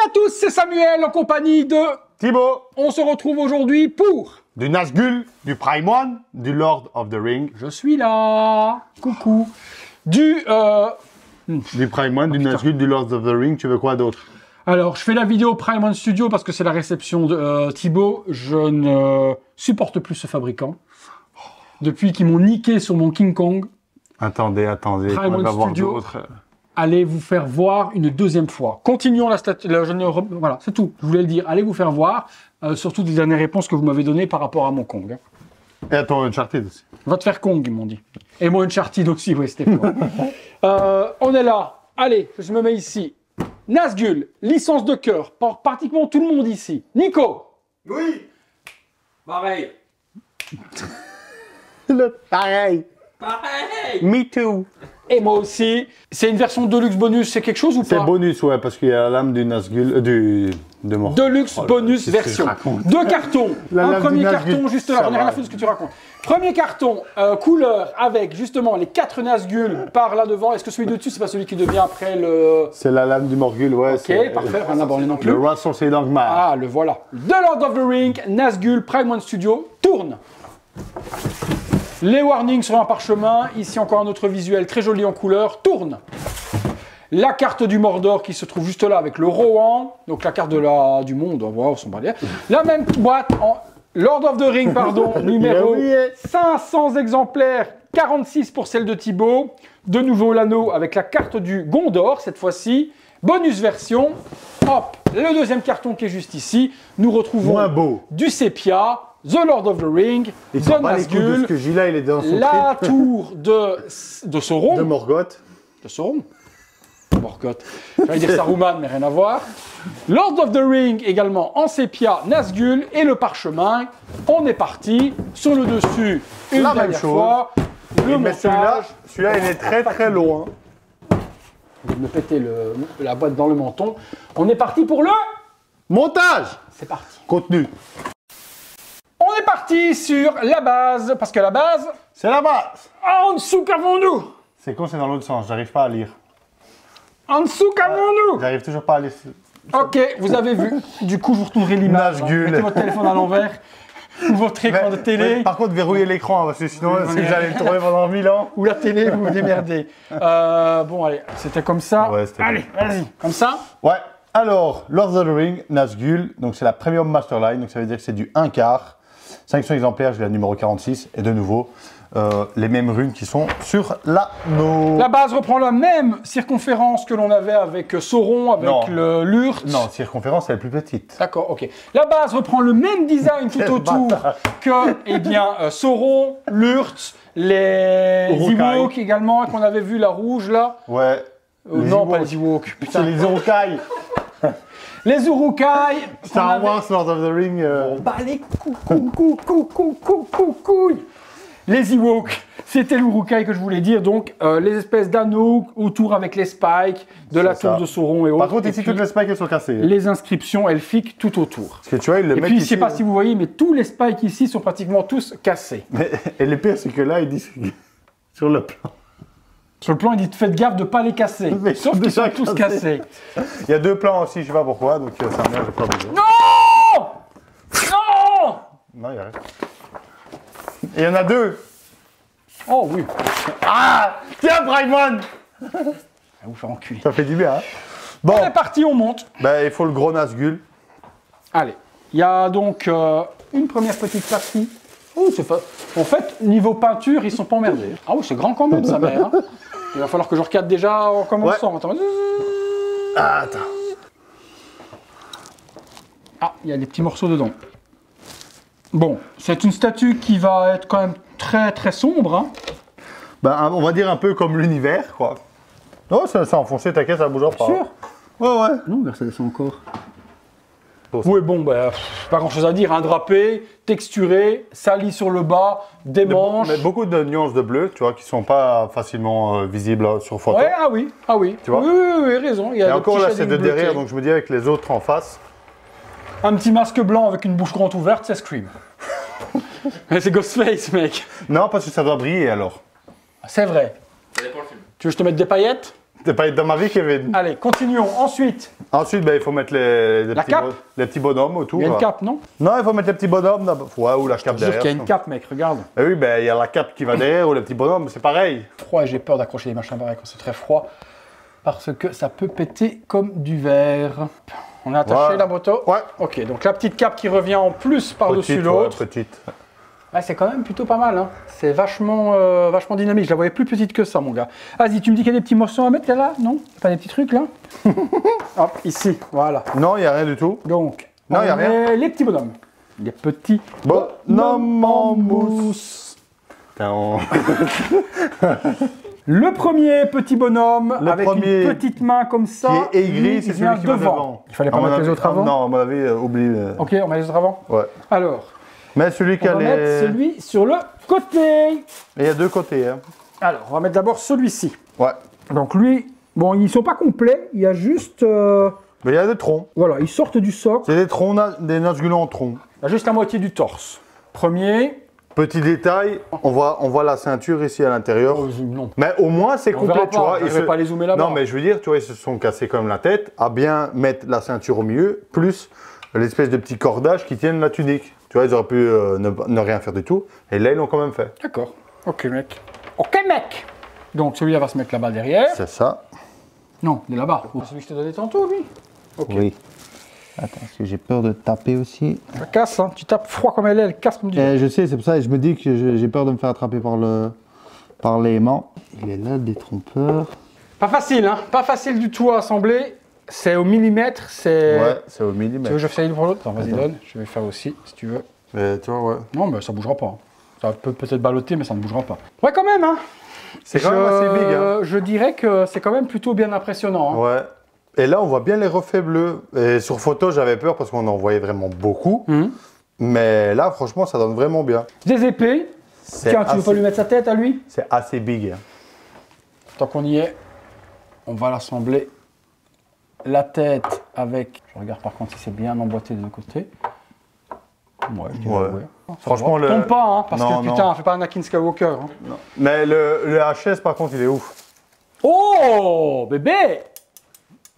à tous, c'est Samuel en compagnie de Thibaut. On se retrouve aujourd'hui pour... Du Nazgûl, du Prime One, du Lord of the Ring. Je suis là. Coucou. Du Prime One, du Nazgûl, du Lord of the Ring. Tu veux quoi d'autre? Alors, je fais la vidéo Prime One Studio parce que c'est la réception de Thibaut. Je ne supporte plus ce fabricant. Depuis qu'ils m'ont niqué sur mon King Kong. Attendez, Prime on One va voir Studio. d'autres. Allez vous faire voir une deuxième fois. Continuons la statue. Voilà, c'est tout. Je voulais le dire. Allez vous faire voir. Surtout des dernières réponses que vous m'avez données par rapport à mon Kong. Et attends, Uncharted aussi. Va te faire Kong, ils m'ont dit. Et moi, Uncharted aussi, ouais, c'était fort. On est là. Allez, je me mets ici. Nazgûl, licence de cœur, pour pratiquement tout le monde ici. Nico. Oui. Pareil. Pareil. Pareil. Me too. Et moi aussi. C'est une version Deluxe bonus, c'est quelque chose ou C'est pas? bonus, ouais, parce qu'il y a la lame du Nazgûl, de mort. Deluxe bonus qu'est-ce que version. je raconte? Deux cartons. La Un lame premier du Nazgûl, carton juste là. ça J'en ai rien va. à foutre de ce que tu racontes. Premier carton, couleur avec justement les 4 Nazgûl par là devant. Est-ce que celui de dessus, c'est pas celui qui devient après le... C'est la lame du Morgul, ouais. Ok, parfait, rien à borner non plus. Le roi sorcier d'Angmar. Ah, le voilà. The Lord of the Ring, Nazgûl, Prime One Studio, tourne. Les warnings sur un parchemin. Ici encore un autre visuel très joli en couleur. Tourne. La carte du Mordor qui se trouve juste là avec le Rohan. Donc la carte du monde. Wow, son balai. La même boîte en Lord of the Ring, pardon, numéro 500 exemplaires. 46 pour celle de Thibaut. De nouveau l'anneau avec la carte du Gondor cette fois-ci. Bonus version. Hop, le deuxième carton qui est juste ici. Nous retrouvons Moins beau. du Sépia. The Lord of the Ring, Il de s'en bat les couilles de ce Nazgûl, que Gila, il est dans son la trip. tour de Sauron. De Morgoth. De Sauron. Morgoth. J'allais dire Saruman, mais rien à voir. Lord of the Ring également en sépia, Nazgûl et le parchemin. On est parti. Sur le dessus, une La même dernière chose. fois. Le Mais montage. celui-là, il est très très loin. Je vais me péter la boîte dans le menton. On est parti pour le... Montage. C'est parti. Contenu. On est parti sur la base, parce que la base... C'est la base. En dessous qu'avons-nous? C'est con, c'est dans l'autre sens, j'arrive pas à lire. En dessous qu'avons-nous? J'arrive toujours pas à lire. Ok, vous avez vu. Du coup, je vous retournerai l'image. Nazgûl. Mettez votre téléphone à l'envers. Ou votre écran de télé. Mais par contre, verrouillez l'écran, parce que sinon, si j'allais le tourner pendant 1000 ans. Ou la télé, vous vous démerdez. Bon, allez, c'était comme ça. Ouais, c'était allez, vas-y. Comme ça. Ouais. Alors, Lord of the Ring, Nazgûl, donc c'est la Premium Masterline, donc ça veut dire que c'est du 1 quart. 500 exemplaires, j'ai la numéro 46, et de nouveau, les mêmes runes qui sont sur l'anneau. La base reprend la même circonférence que l'on avait avec Sauron, avec Non. le Lurt. Non, circonférence, elle est plus petite. D'accord, ok. La base reprend le même design tout autour que, eh bien, Sauron, Lurt, les Uruk-hai. Ewoks également, qu'on avait vu, la rouge là. Ouais. Non, Ewoks. pas les Ewoks. C'est Putain. les Uruk-hai. Les Uruk-hai. qu'on Star avait- Wars, Lord of the Ring. Bah les couilles. Les Ewoks, c'était l'Uruk-hai que je voulais dire, donc les espèces d'anneaux autour avec les spikes de la C'est tour ça. de Sauron et autres. Par contre, et ici, puis toutes les spikes, elles sont cassées. les inscriptions elfiques tout autour. Parce que tu vois, ils le Et mettent puis, je ici. sais pas si vous voyez, mais tous les spikes ici sont pratiquement tous cassés. Et le pire, c'est que là, ils disent sur le plan. Sur le plan, il dit faites gaffe de pas les casser. Mais Sauf ils qu'ils sont sont tous déjà cassés. Il y a deux plans aussi, je sais pas pourquoi, donc ça me j'ai pas besoin. Non. Non. Non, il y a rien. Et il y en a deux. Oh oui. Ah, tiens, Prime One. Va vous faire enculer. Ça fait du bien, hein. Bon, On est parti, on monte. ben, il faut le gros Nazgûl. Allez, il y a donc une première petite partie. Oh, c'est en fait, niveau peinture, ils sont pas emmerdés. Ah oui, c'est grand quand même, sa mère. Hein. Il va falloir que je recadre déjà en commençant. Attends. Ah, attends. Ah, il y a des petits morceaux dedans. Bon, c'est une statue qui va être quand même très très sombre. Hein. Ben, on va dire un peu comme l'univers, quoi. Oh, ça a enfoncé, t'inquiète, ça bougera pas. Sûr? Ouais, ouais. Non, ça descend encore. Bon, Oui, bon, bah, pas grand chose à dire. Un drapé, texturé, sali sur le bas, des manches. Mais beaucoup de nuances de bleu, tu vois, qui sont pas facilement visibles sur photo. Ouais, ah oui, ah oui. Tu vois? Oui, raison. Il y a Et des encore petits là, c'est shadings de bleutés. derrière, donc je me dis avec les autres en face. Un petit masque blanc avec une bouche grande ouverte, c'est Scream. C'est Ghostface, mec. Non, parce que ça doit briller alors. C'est vrai. Ça dépend le film. Tu veux que je te mette des paillettes? T'es pas dans ma vie, Kevin. Allez, continuons. Ensuite, Ensuite, ben, il faut mettre les La cape. les petits bonhommes autour. il y a une là. cape, non? Non, il faut mettre les petits bonhommes. Ouais, ou la cape Je veux dire derrière. qu'il y a une cape, mec, regarde. Eh oui, ben, il y a la cape qui va derrière ou les petits bonhommes, c'est pareil. Froid et j'ai peur d'accrocher des machins pareils quand c'est très froid. Parce que ça peut péter comme du verre. On a attaché Ouais. la moto. Ouais. Ok, donc la petite cape qui revient en plus par-dessus Petite, l'autre. ouais, petite. Ouais, c'est quand même plutôt pas mal. Hein. C'est vachement, vachement dynamique. Je la voyais plus petite que ça, mon gars. Vas-y, tu me dis qu'il y a des petits morceaux à mettre là? Non? Pas des petits trucs là? Hop, ici, voilà. Non, il n'y a rien du tout. Donc, Non, on y a rien. met les petits bonhommes. Les petits Bonhomme en mousse. Putain, on- Le premier petit bonhomme Le avec premier une petite main comme ça. Qui est aigri, lui, c'est il celui vient qui va devant. Il fallait À pas mon mettre les avis- autres avant? Non, à mon avis, oublie. Ok, on met les autres avant? Ouais. Alors, Mais celui qui on a va les. mettre celui sur le côté. Et il y a deux côtés. Hein. Alors, on va mettre d'abord celui-ci. Ouais. Donc lui, bon, ils sont pas complets. Il y a juste, Mais il y a des troncs. voilà, ils sortent du socle. C'est des troncs, des Nazgûl en tronc. Il y a juste la moitié du torse. Premier. Petit détail, on voit la ceinture ici à l'intérieur. Non. Mais au moins, c'est On complet, verra tu pas, vois. je vais pas les zoomer là-bas. Non, mais je veux dire, tu vois, ils se sont cassés quand même la tête à bien mettre la ceinture au milieu, plus l'espèce de petit cordage qui tiennent la tunique. Tu vois, ils auraient pu ne rien faire du tout. Et là, ils l'ont quand même fait. D'accord. Ok, mec. Ok, mec. Donc celui-là va se mettre là-bas derrière. C'est ça. Non, il est là-bas. C'est celui que je t'ai donné tantôt, lui. Ok. Oui. Attends, parce que j'ai peur de taper aussi. Ça casse, hein. Tu tapes froid comme elle est, elle casse comme du verre. Je sais, c'est pour ça que je me dis que j'ai peur de me faire attraper par l'aimant. Il est là, le détrompeur. Pas facile, hein. Pas facile du tout à assembler. C'est au millimètre, c'est... Ouais, c'est au Tu veux millimètre. que je fasse une pour l'autre? Attends, vas-y, Attends. donne. Je vais faire aussi, si tu veux. Mais tu vois, ouais. Non, mais ça bougera pas. Hein. Ça peut peut-être balloter, mais ça ne bougera pas. Ouais, quand même, hein. C'est quand même assez big, hein. Je dirais que c'est quand même plutôt bien impressionnant. Hein. Ouais. Et là, on voit bien les reflets bleus. Et sur photo, j'avais peur parce qu'on en voyait vraiment beaucoup. Mhm. Mais là, franchement, ça donne vraiment bien. Des épées. C'est Tiens, tu veux assez- pas lui mettre sa tête à lui? C'est assez big. Hein. Tant qu'on y est, on va l'assembler. La tête avec... Je regarde par contre si c'est bien emboîté des deux côtés. Ouais, je dirais Ouais. ouais. Ça Franchement, va. le- Tombe pas, hein, parce Non, que putain, non. fais pas Anakin Skywalker. Hein. Mais le HS, par contre, il est ouf. Oh, bébé!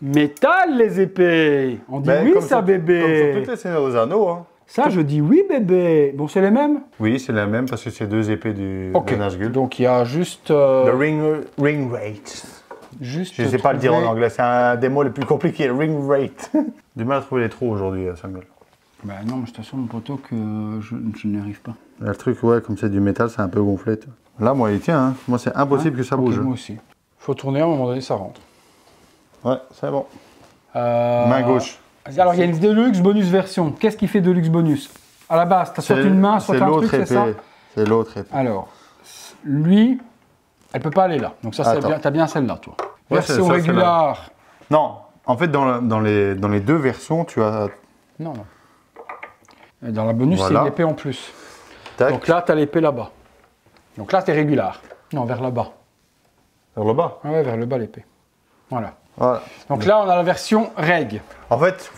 Métal, les épées! On dit Mais oui, comme ça, sur- Comme bébé! sur toutes les Seigneurs des Anneaux. Hein. Ça, je dis oui, bébé! Bon, c'est les mêmes? Oui, c'est la même parce que c'est deux épées de Nazgûl. Donc, il y a juste... Le ring rate. juste Je ne sais pas le dire en trouver- anglais, c'est un des mots les plus compliqués, le ring rate. Du mal à trouver les trous aujourd'hui, Samuel. Bah non, mais je t'assure, mon poteau, que je n'y arrive pas. Le truc, ouais, comme c'est du métal, c'est un peu gonflé. tu vois. Là, moi, il tient. Hein. Moi, c'est impossible que ça Ok, bouge. moi aussi. Faut tourner, à un moment donné, ça rentre. Ouais, c'est bon. Euh, Main gauche. Alors, il y a une Deluxe Bonus version. Qu'est-ce qui fait Deluxe Bonus? À la base, t'as soit C'est- une main, soit c'est un l'autre truc, c'est ça? épée. C'est l'autre épée. Alors, lui, elle peut pas aller là. Donc ça, c'est Attends. bien, t'as bien celle-là, toi. Ouais, Version c'est ça, régulière. Non, en fait, dans les deux versions, tu as. Non, non. Et dans la bonus, Voilà. c'est une épée en plus. Tac, Donc là, t'as l'épée là-bas. Donc là, t'es régulière. Non, vers là-bas. vers le bas. Ah ouais, vers le bas, l'épée. Voilà. Voilà. Donc là, on a la version reg. En fait,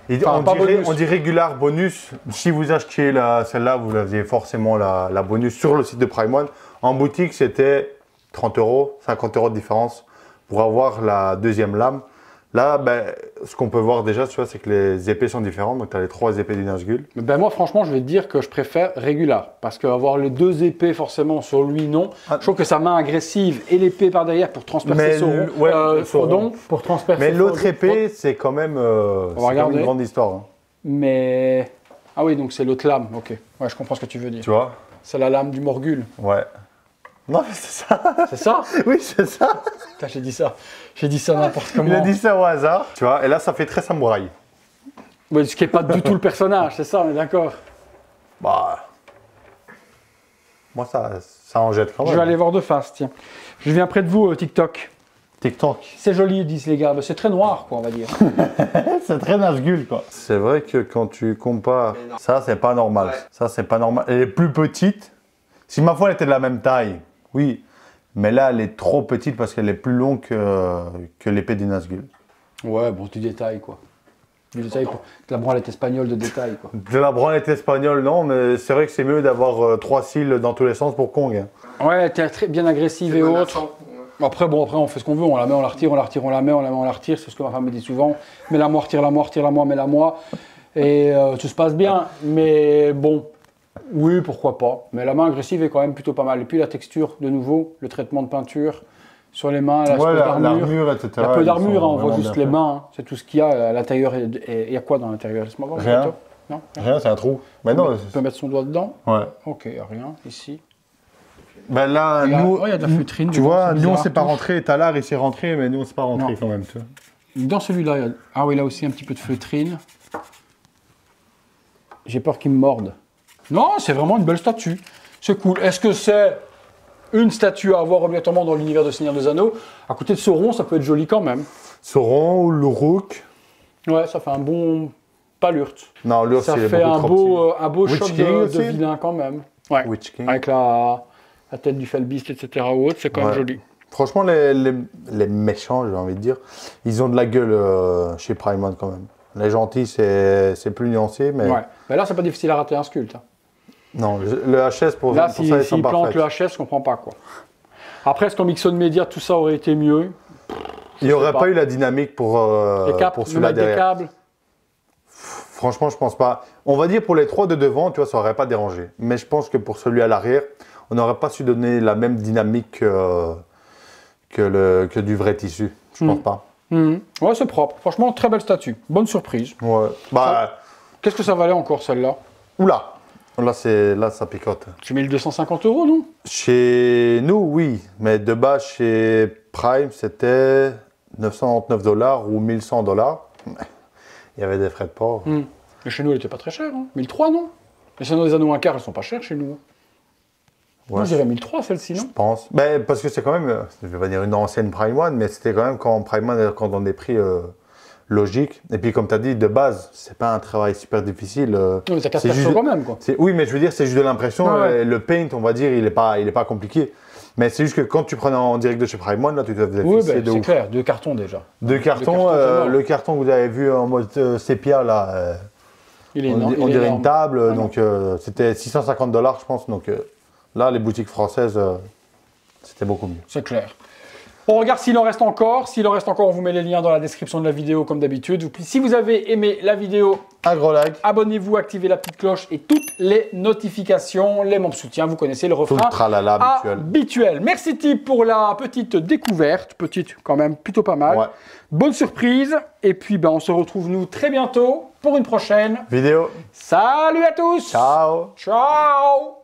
Enfin, pas bonus. on dit régular bonus. Si vous achetiez celle-là, vous aviez forcément la bonus sur le site de Prime One. En boutique, c'était 30 €, 50 € de différence pour avoir la deuxième lame. Là, ben, ce qu'on peut voir déjà, tu vois, c'est que les épées sont différentes. Donc, tu as les 3 épées du Nazgûl. Ben moi, franchement, je vais te dire que je préfère régular. Parce qu'avoir les deux épées, forcément, sur lui, non. Ah. Je trouve que sa main agressive et l'épée par derrière pour transpercer Mais son ouais, son Frodon, pour transpercer Mais l'autre Frodon. épée, c'est quand même c'est quand même regarder. une grande histoire. Hein. Mais... Ah oui, donc c'est l'autre lame, ok. Ouais, je comprends ce que tu veux dire. Tu vois? C'est la lame du Morgul. Ouais. Non, mais c'est ça. C'est ça? Oui, c'est ça. Putain, j'ai dit ça. J'ai dit ça n'importe comment. Il a dit ça au hasard. Tu vois? Et là, ça fait très samouraï. Oui, ce qui n'est pas du tout le personnage, c'est ça, on est d'accord. Bah. Moi, ça en jette quand même. Je vais aller voir de face, tiens. Je viens près de vous, TikTok. TikTok. C'est joli, disent les gars. C'est très noir, quoi, on va dire. C'est très Nazgûl, quoi. C'est vrai que quand tu compares, ça, c'est pas normal. Ouais. Ça, c'est pas normal. Elle est plus petite. Si ma foi, elle était de la même taille, oui. Mais là, elle est trop petite parce qu'elle est plus longue que l'épée du Nazgûl. Ouais, bon, du détail, quoi. Du détail, pour... la branlette espagnole de détail, quoi. De la branlette espagnole, non, mais c'est vrai que c'est mieux d'avoir 3 cils dans tous les sens pour Kong. Hein. Ouais, t'es très bien agressive et autres. Après, bon, après, on fait ce qu'on veut. On la met, on la retire, on la retire, on la met, on la met, on la retire. C'est ce que ma femme me dit souvent. Mets-la-moi, retire-la-moi, retire-la-moi, mets-la-moi. Et tout se passe bien. Mais bon, oui, pourquoi pas. Mais la main agressive est quand même plutôt pas mal. Et puis la texture, de nouveau, le traitement de peinture sur les mains, l'armure, etc. Il y a peu d'armure, hein, on voit juste les faits. mains. Hein. C'est tout ce qu'il y a à l'intérieur. Il y a quoi dans l'intérieur? Laisse-moi voir. Rien. Photo. Non, Rien, c'est un trou. Mais non, on peut mettre son doigt dedans. ouais. Ok, il n'y a rien ici. Ben là, Il y a- nous, il y a de la feutrine. tu dedans, vois, c'est nous on bizarre. s'est pas rentré. Talard il s'est rentré, mais nous on s'est pas rentré Non. quand même. Tu vois. Dans celui-là, il y a... Ah oui, là aussi un petit peu de feutrine. J'ai peur qu'il me morde. Non, c'est vraiment une belle statue. C'est cool. Est-ce que c'est une statue à avoir obligatoirement dans l'univers de Seigneur des Anneaux? À côté de Sauron, ça peut être joli quand même. Sauron ou l'Uruk. Ouais, ça fait un bon... Pas l'Urt. Non, l'Uruk Ça c'est fait beaucoup un beau Witch choc King de aussi. vilain quand même. Ouais. Witch King. Avec la tête du Felbeast, etc. ou autre, c'est quand même Ouais. joli. Franchement, les méchants, j'ai envie de dire, ils ont de la gueule chez Primeon quand même. Les gentils, c'est plus nuancé, mais Ouais. Mais là, c'est pas difficile à rater un sculpte. Hein. non, le HS pour Là, ça, ils sont s'il plante parfaits. le HS, je comprends pas quoi. Après, est-ce qu'en Mixon Media, tout ça aurait été mieux? Il n'y aurait pas. pas eu la dynamique pour Les câbles, pour nous celui-là mettre des derrière. câbles. Franchement, je pense pas. On va dire pour les trois de devant, tu vois, ça aurait pas dérangé. Mais je pense que pour celui à l'arrière, on n'aurait pas su donner la même dynamique que du vrai tissu. Je pense pas. Ouais, c'est propre. Franchement, très belle statue. Bonne surprise. Ouais. Bah, Qu'est-ce que ça valait encore celle-là? oula. Là, ça picote. Tu mets 250 €, non? Chez nous, oui. Mais de base, chez Prime, c'était 999 $ ou 1100 $. Il y avait des frais de port. Mais chez nous, elle était pas très chère. Hein. 1300, non? Les Seigneurs des Anneaux 1/4, elles sont pas chères chez nous. Moi, Ouais, je dirais 1300 celle-ci, non? je pense. Ben, parce que c'est quand même, je vais pas dire une ancienne Prime One, mais c'était quand même quand Prime One, quand on des prix logiques. Et puis, comme tu as dit, de base, c'est pas un travail super difficile. Non, mais t'as 4 c'est persos juste- quand même, quoi. Oui, mais je veux dire, c'est juste de l'impression. Ouais, ouais. Le paint, on va dire, il est pas compliqué. Mais c'est juste que quand tu prends en direct de chez Prime One, là, tu dois Oui, fisser ben, de c'est ouf. clair. 2 cartons déjà. Deux cartons, cartons, c'est mort. le carton que vous avez vu en mode sépia, là, Il est on énorme. dirait une table, Ah, donc c'était 650 $, je pense. Donc là, les boutiques françaises, c'était beaucoup mieux. C'est clair. On regarde s'il en reste encore. S'il en reste encore, on vous met les liens dans la description de la vidéo comme d'habitude. Si vous avez aimé la vidéo, Un gros like, abonnez-vous, activez la petite cloche et toutes les notifications. Les membres soutien, vous connaissez le tout refrain le tralala habituel. habituel. Merci Tip pour la petite découverte. Petite quand même, plutôt pas mal. Ouais. Bonne surprise. Et puis on se retrouve nous très bientôt pour une prochaine. Vidéo, Salut à tous. ciao. Ciao.